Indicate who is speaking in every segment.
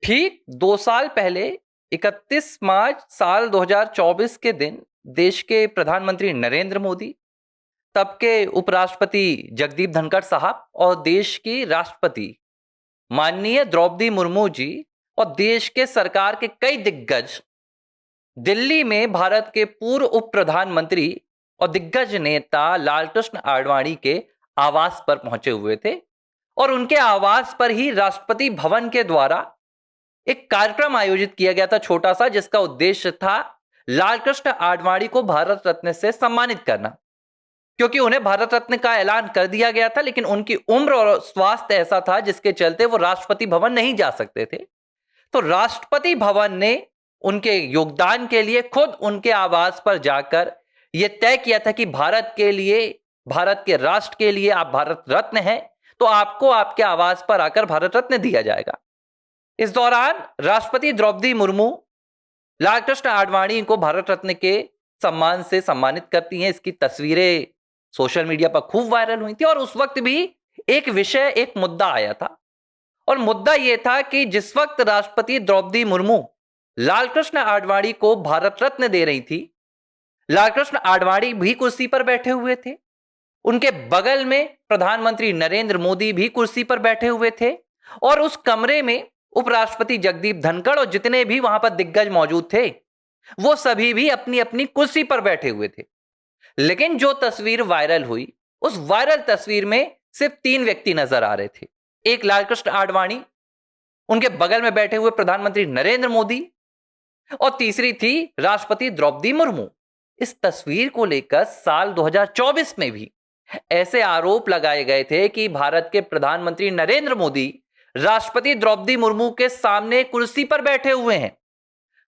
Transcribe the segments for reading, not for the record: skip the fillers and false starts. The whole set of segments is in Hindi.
Speaker 1: ठीक 2 साल पहले 31 मार्च साल 2024 के दिन देश के प्रधानमंत्री नरेंद्र मोदी, तब के उपराष्ट्रपति जगदीप धनखड़ साहब और देश की राष्ट्रपति माननीय द्रौपदी मुर्मू जी और देश के सरकार के कई दिग्गज दिल्ली में भारत के पूर्व उप प्रधानमंत्री और दिग्गज नेता लालकृष्ण आडवाणी के आवास पर पहुंचे हुए थे और उनके आवास पर ही राष्ट्रपति भवन के द्वारा एक कार्यक्रम आयोजित किया गया था, छोटा सा, जिसका उद्देश्य था लालकृष्ण आडवाणी को भारत रत्न से सम्मानित करना, क्योंकि उन्हें भारत रत्न का ऐलान कर दिया गया था, लेकिन उनकी उम्र और स्वास्थ्य ऐसा था जिसके चलते वो राष्ट्रपति भवन नहीं जा सकते थे। तो राष्ट्रपति भवन ने उनके योगदान के लिए खुद उनके आवास पर जाकर यह तय किया था कि भारत के लिए, भारत के राष्ट्र के लिए आप भारत रत्न हैं, तो आपको आपके आवास पर आकर भारत रत्न दिया जाएगा। इस दौरान राष्ट्रपति द्रौपदी मुर्मू लालकृष्ण आडवाणी को भारत रत्न के सम्मान से सम्मानित करती हैं। इसकी तस्वीरें सोशल मीडिया पर खूब वायरल हुई थी और उस वक्त भी एक विषय, एक मुद्दा आया था, और मुद्दा यह था कि जिस वक्त राष्ट्रपति द्रौपदी मुर्मू लालकृष्ण आडवाणी को भारत रत्न दे रही थी, लालकृष्ण आडवाणी भी कुर्सी पर बैठे हुए थे, उनके बगल में प्रधानमंत्री नरेंद्र मोदी भी कुर्सी पर बैठे हुए थे, और उस कमरे में उपराष्ट्रपति जगदीप धनखड़ और जितने भी वहां पर दिग्गज मौजूद थे वो सभी भी अपनी अपनी कुर्सी पर बैठे हुए थे। लेकिन जो तस्वीर वायरल हुई, उस वायरल तस्वीर में सिर्फ 3 व्यक्ति नजर आ रहे थे। एक लालकृष्ण आडवाणी, उनके बगल में बैठे हुए प्रधानमंत्री नरेंद्र मोदी, और तीसरी थी राष्ट्रपति द्रौपदी मुर्मू। इस तस्वीर को लेकर साल 2024 में भी ऐसे आरोप लगाए गए थे कि भारत के प्रधानमंत्री नरेंद्र मोदी राष्ट्रपति द्रौपदी मुर्मू के सामने कुर्सी पर बैठे हुए हैं,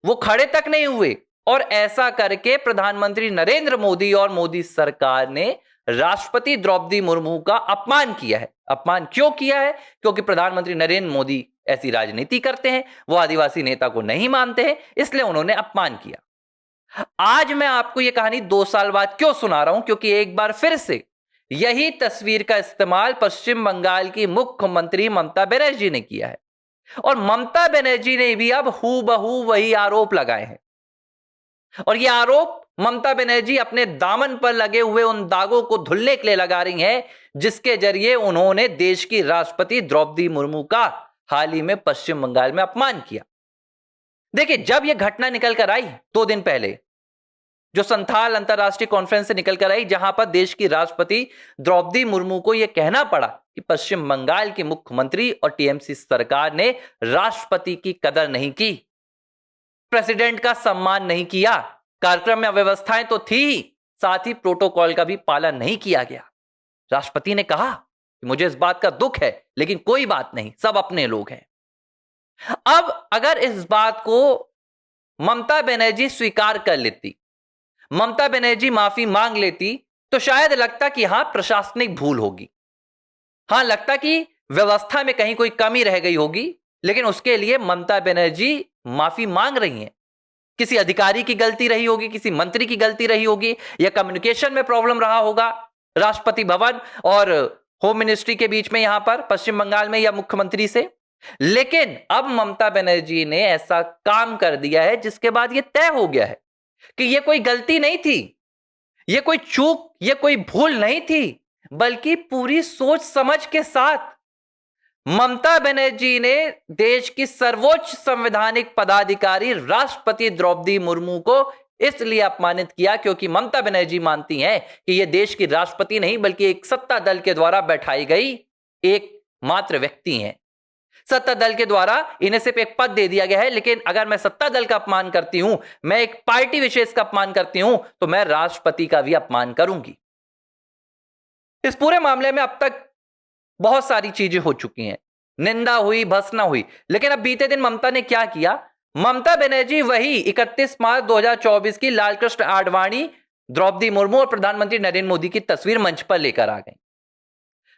Speaker 1: वो खड़े तक नहीं हुए, और ऐसा करके प्रधानमंत्री नरेंद्र मोदी और मोदी सरकार ने राष्ट्रपति द्रौपदी मुर्मू का अपमान किया है। अपमान क्यों किया है? क्योंकि प्रधानमंत्री नरेंद्र मोदी ऐसी राजनीति करते हैं, वो आदिवासी नेता को नहीं मानते हैं, इसलिए उन्होंने अपमान किया। आज मैं आपको यह कहानी 2 साल बाद क्यों सुना रहा हूं? क्योंकि एक बार फिर से यही तस्वीर का इस्तेमाल पश्चिम बंगाल की मुख्यमंत्री ममता बनर्जी ने किया है, और ममता बनर्जी ने भी अब हूबहू वही आरोप लगाए हैं। और ये आरोप ममता बनर्जी अपने दामन पर लगे हुए उन दागों को धुलने के लिए लगा रही हैं, जिसके जरिए उन्होंने देश की राष्ट्रपति द्रौपदी मुर्मू का हाल ही में पश्चिम बंगाल में अपमान किया। देखिए, जब यह घटना निकल कर आई 2 दिन पहले, जो संथाल अंतरराष्ट्रीय कॉन्फ्रेंस से निकलकर आई, जहां पर देश की राष्ट्रपति द्रौपदी मुर्मू को यह कहना पड़ा कि पश्चिम बंगाल की मुख्यमंत्री और टीएमसी सरकार ने राष्ट्रपति की कदर नहीं की, प्रेसिडेंट का सम्मान नहीं किया, कार्यक्रम में अव्यवस्थाएं तो थी, साथ ही प्रोटोकॉल का भी पालन नहीं किया गया। राष्ट्रपति ने कहा कि मुझे इस बात का दुख है, लेकिन कोई बात नहीं, सब अपने लोग हैं। अब अगर इस बात को ममता बनर्जी स्वीकार कर लेती, ममता बनर्जी माफी मांग लेती, तो शायद लगता कि हां, प्रशासनिक भूल होगी, हां, लगता कि व्यवस्था में कहीं कोई कमी रह गई होगी, लेकिन उसके लिए ममता बनर्जी माफी मांग रही हैं। किसी अधिकारी की गलती रही होगी, किसी मंत्री की गलती रही होगी, या कम्युनिकेशन में प्रॉब्लम रहा होगा राष्ट्रपति भवन और होम मिनिस्ट्री के बीच में, यहां पर पश्चिम बंगाल में, या मुख्यमंत्री से। लेकिन अब ममता बनर्जी ने ऐसा काम कर दिया है जिसके बाद यह तय हो गया है कि यह कोई गलती नहीं थी, यह कोई चूक, यह कोई भूल नहीं थी, बल्कि पूरी सोच समझ के साथ ममता बनर्जी ने देश की सर्वोच्च संवैधानिक पदाधिकारी राष्ट्रपति द्रौपदी मुर्मू को इसलिए अपमानित किया क्योंकि ममता बनर्जी मानती हैं कि यह देश की राष्ट्रपति नहीं, बल्कि एक सत्ता दल के द्वारा बैठाई गई एक मात्र व्यक्ति हैं। सत्ता दल के द्वारा इन्हें सिर्फ एक पद दे दिया गया है, लेकिन अगर मैं सत्ता दल का अपमान करती हूं, मैं एक पार्टी विशेष का अपमान करती हूं, तो मैं राष्ट्रपति का भी अपमान करूंगी। इस पूरे मामले में अब तक बहुत सारी चीजें हो चुकी हैं, निंदा हुई, भर्त्सना हुई, लेकिन अब बीते दिन ममता ने क्या किया? ममता बनर्जी वही 31 मार्च 2024 की लालकृष्ण आडवाणी, द्रौपदी मुर्मू और प्रधानमंत्री नरेंद्र मोदी की तस्वीर मंच पर लेकर आ गई।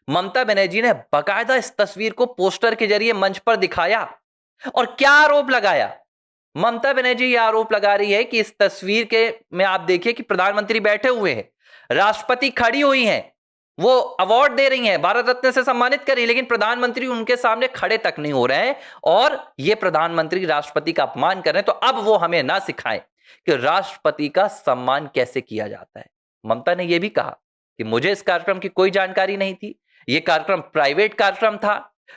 Speaker 1: ममता बनर्जी ने बाकायदा इस तस्वीर को पोस्टर के जरिए मंच पर दिखाया, और क्या आरोप लगाया? ममता बनर्जी यह आरोप लगा रही है कि इस तस्वीर के में आप देखिए कि प्रधानमंत्री बैठे हुए हैं, राष्ट्रपति खड़ी हुई हैं, वो अवार्ड दे रही हैं, भारत रत्न से सम्मानित कर रही है, लेकिन प्रधानमंत्री उनके सामने खड़े तक नहीं हो रहे हैं और ये प्रधानमंत्री राष्ट्रपति का अपमान कर रहे हैं। तो अब वो हमें ना सिखाएं कि राष्ट्रपति का सम्मान कैसे किया जाता है। ममता ने यह भी कहा कि मुझे इस कार्यक्रम की कोई जानकारी नहीं थी, यह कार्यक्रम प्राइवेट कार्यक्रम था,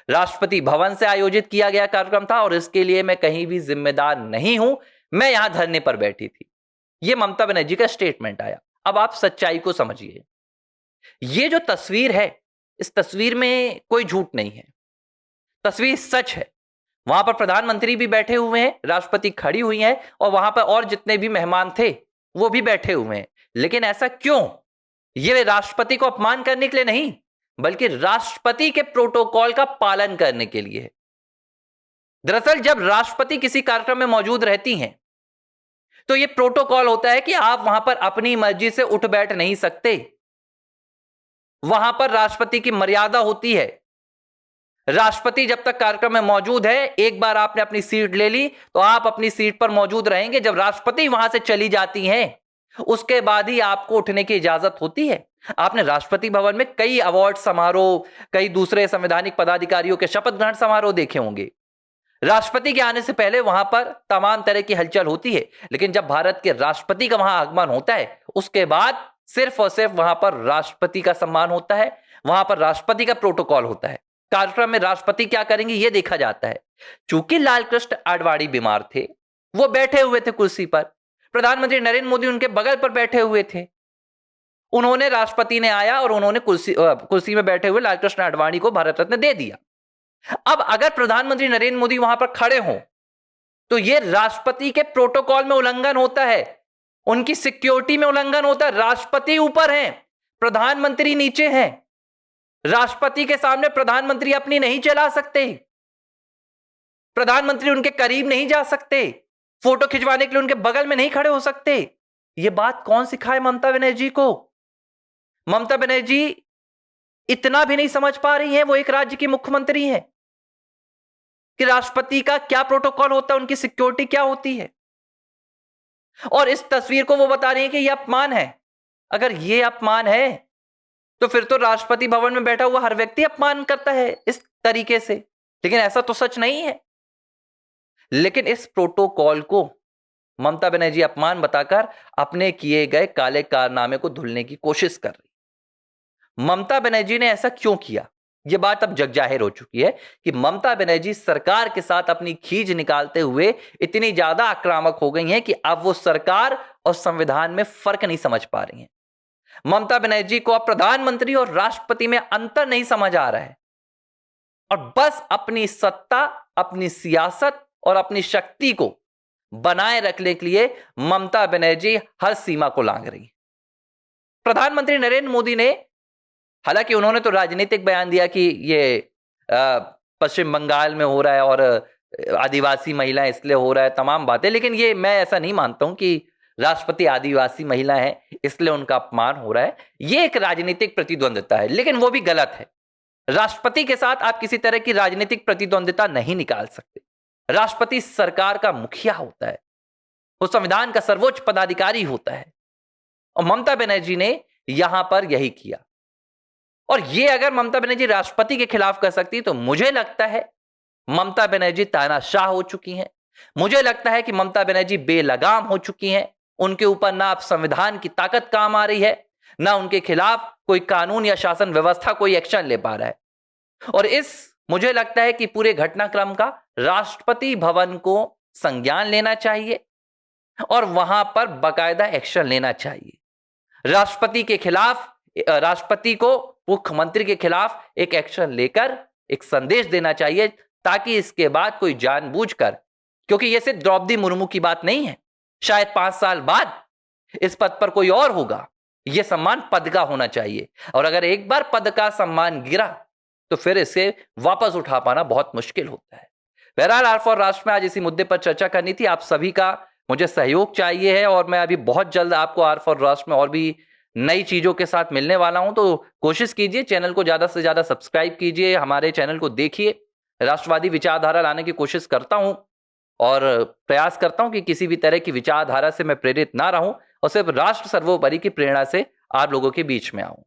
Speaker 1: राष्ट्रपति भवन से आयोजित किया गया कार्यक्रम था और इसके लिए मैं कहीं भी जिम्मेदार नहीं हूं, मैं यहां धरने पर बैठी थी। यह ममता बनर्जी का स्टेटमेंट आया। अब आप सच्चाई को समझिए। ये जो तस्वीर है, इस तस्वीर में कोई झूठ नहीं है, तस्वीर सच है। वहां पर प्रधानमंत्री भी बैठे हुए हैं, राष्ट्रपति खड़ी हुई हैं और वहां पर और जितने भी मेहमान थे वो भी बैठे हुए हैं। लेकिन ऐसा क्यों? ये राष्ट्रपति को अपमान करने के लिए नहीं, बल्कि राष्ट्रपति के प्रोटोकॉल का पालन करने के लिए है। दरअसल जब राष्ट्रपति किसी कार्यक्रम में मौजूद रहती हैं तो यह प्रोटोकॉल होता है कि आप वहां पर अपनी मर्जी से उठ बैठ नहीं सकते। वहां पर राष्ट्रपति की मर्यादा होती है। राष्ट्रपति जब तक कार्यक्रम में मौजूद है, एक बार आपने अपनी सीट ले ली तो आप अपनी सीट पर मौजूद रहेंगे। जब राष्ट्रपति वहां से चली जाती हैं, उसके बाद ही आपको उठने की इजाजत होती है। आपने राष्ट्रपति भवन में कई अवार्ड समारोह, कई दूसरे संवैधानिक पदाधिकारियों के शपथ ग्रहण समारोह देखे होंगे। राष्ट्रपति के आने से पहले वहां पर तमाम तरह की हलचल होती है, लेकिन जब भारत के राष्ट्रपति का वहां आगमन होता है, उसके बाद सिर्फ और सिर्फ वहां पर राष्ट्रपति का सम्मान होता है, वहां पर राष्ट्रपति का प्रोटोकॉल होता है। कार्यक्रम में राष्ट्रपति क्या करेंगे यह देखा जाता है। चूंकि लालकृष्ण आडवाणी बीमार थे, वो बैठे हुए थे कुर्सी पर, प्रधानमंत्री नरेंद्र मोदी उनके बगल पर बैठे हुए थे। उन्होंने, राष्ट्रपति ने आया और उन्होंने कुर्सी में बैठे हुए लालकृष्ण आडवाणी को भारत रत्न दे दिया। अब अगर प्रधानमंत्री नरेंद्र मोदी वहां पर खड़े हों तो यह राष्ट्रपति के प्रोटोकॉल में उल्लंघन होता है, उनकी सिक्योरिटी में उल्लंघन होता है। राष्ट्रपति ऊपर हैं, प्रधानमंत्री नीचे हैं। राष्ट्रपति के सामने प्रधानमंत्री अपनी नहीं चला सकते, प्रधानमंत्री उनके करीब नहीं जा सकते, फोटो खिंचवाने के लिए उनके बगल में नहीं खड़े हो सकते। यह बात कौन सिखाए ममता बनर्जी को? ममता बनर्जी इतना भी नहीं समझ पा रही है, वो एक राज्य की मुख्यमंत्री है, कि राष्ट्रपति का क्या प्रोटोकॉल होता है, उनकी सिक्योरिटी क्या होती है। और इस तस्वीर को वो बता रही है कि यह अपमान है। अगर यह अपमान है तो फिर तो राष्ट्रपति भवन में बैठा हुआ हर व्यक्ति अपमान करता है इस तरीके से, लेकिन ऐसा तो सच नहीं है। लेकिन इस प्रोटोकॉल को ममता बनर्जी अपमान बताकर अपने किए गए काले कारनामे को धुलने की कोशिश कर रही। ममता बनर्जी ने ऐसा क्यों किया? यह बात अब जग जाहिर हो चुकी है कि ममता बनर्जी सरकार के साथ अपनी खींच निकालते हुए इतनी ज्यादा आक्रामक हो गई हैं कि अब वो सरकार और संविधान में फर्क नहीं समझ पा रही हैं। ममता बनर्जी को अब प्रधानमंत्री और राष्ट्रपति में अंतर नहीं समझ आ रहा है और बस अपनी सत्ता, अपनी सियासत और अपनी शक्ति को बनाए रखने के लिए ममता बनर्जी हर सीमा को लांघ रही है। प्रधानमंत्री नरेंद्र मोदी ने, हालांकि उन्होंने तो राजनीतिक बयान दिया कि ये पश्चिम बंगाल में हो रहा है और आदिवासी महिलाएं इसलिए हो रहा है, तमाम बातें, लेकिन ये मैं ऐसा नहीं मानता हूं कि राष्ट्रपति आदिवासी महिला है इसलिए उनका अपमान हो रहा है। ये एक राजनीतिक प्रतिद्वंद्विता है, लेकिन वो भी गलत है। राष्ट्रपति के साथ आप किसी तरह की राजनीतिक प्रतिद्वंद्विता नहीं निकाल सकते। राष्ट्रपति सरकार का मुखिया होता है, वो संविधान का सर्वोच्च पदाधिकारी होता है और ममता बनर्जी ने यहां पर यही किया। और ये अगर ममता बनर्जी राष्ट्रपति के खिलाफ कर सकती तो मुझे लगता है ममता बनर्जी तानाशाह हो चुकी हैं। मुझे लगता है कि ममता बनर्जी बेलगाम हो चुकी हैं। उनके ऊपर ना अब संविधान की ताकत काम आ रही है, ना उनके खिलाफ कोई कानून या शासन व्यवस्था कोई एक्शन ले पा रहा है। और मुझे लगता है कि पूरे घटनाक्रम का राष्ट्रपति भवन को संज्ञान लेना चाहिए और वहां पर बाकायदा एक्शन लेना चाहिए। राष्ट्रपति के खिलाफ, राष्ट्रपति को मुख्यमंत्री के खिलाफ एक एक्शन लेकर एक संदेश देना चाहिए, ताकि इसके बाद कोई जानबूझकर, क्योंकि यह सिर्फ द्रौपदी मुर्मू की बात नहीं है, शायद 5 साल बाद इस पद पर कोई और होगा, यह सम्मान पद का होना चाहिए। और अगर एक बार पद का सम्मान गिरा तो फिर इसे वापस उठा पाना बहुत मुश्किल होता है। बहरहाल आर फॉर राष्ट्र में आज इसी मुद्दे पर चर्चा करनी थी। आप सभी का मुझे सहयोग चाहिए है और मैं अभी बहुत जल्द आपको आर फॉर राष्ट्र में और भी नई चीजों के साथ मिलने वाला हूं। तो कोशिश कीजिए, चैनल को ज्यादा से ज्यादा सब्सक्राइब कीजिए, हमारे चैनल को देखिए। राष्ट्रवादी विचारधारा लाने की कोशिश करता हूं और प्रयास करता हूं कि किसी भी तरह की विचारधारा से मैं प्रेरित ना रहूं और सिर्फ राष्ट्र सर्वोपरि की प्रेरणा से आप लोगों के बीच में आऊं।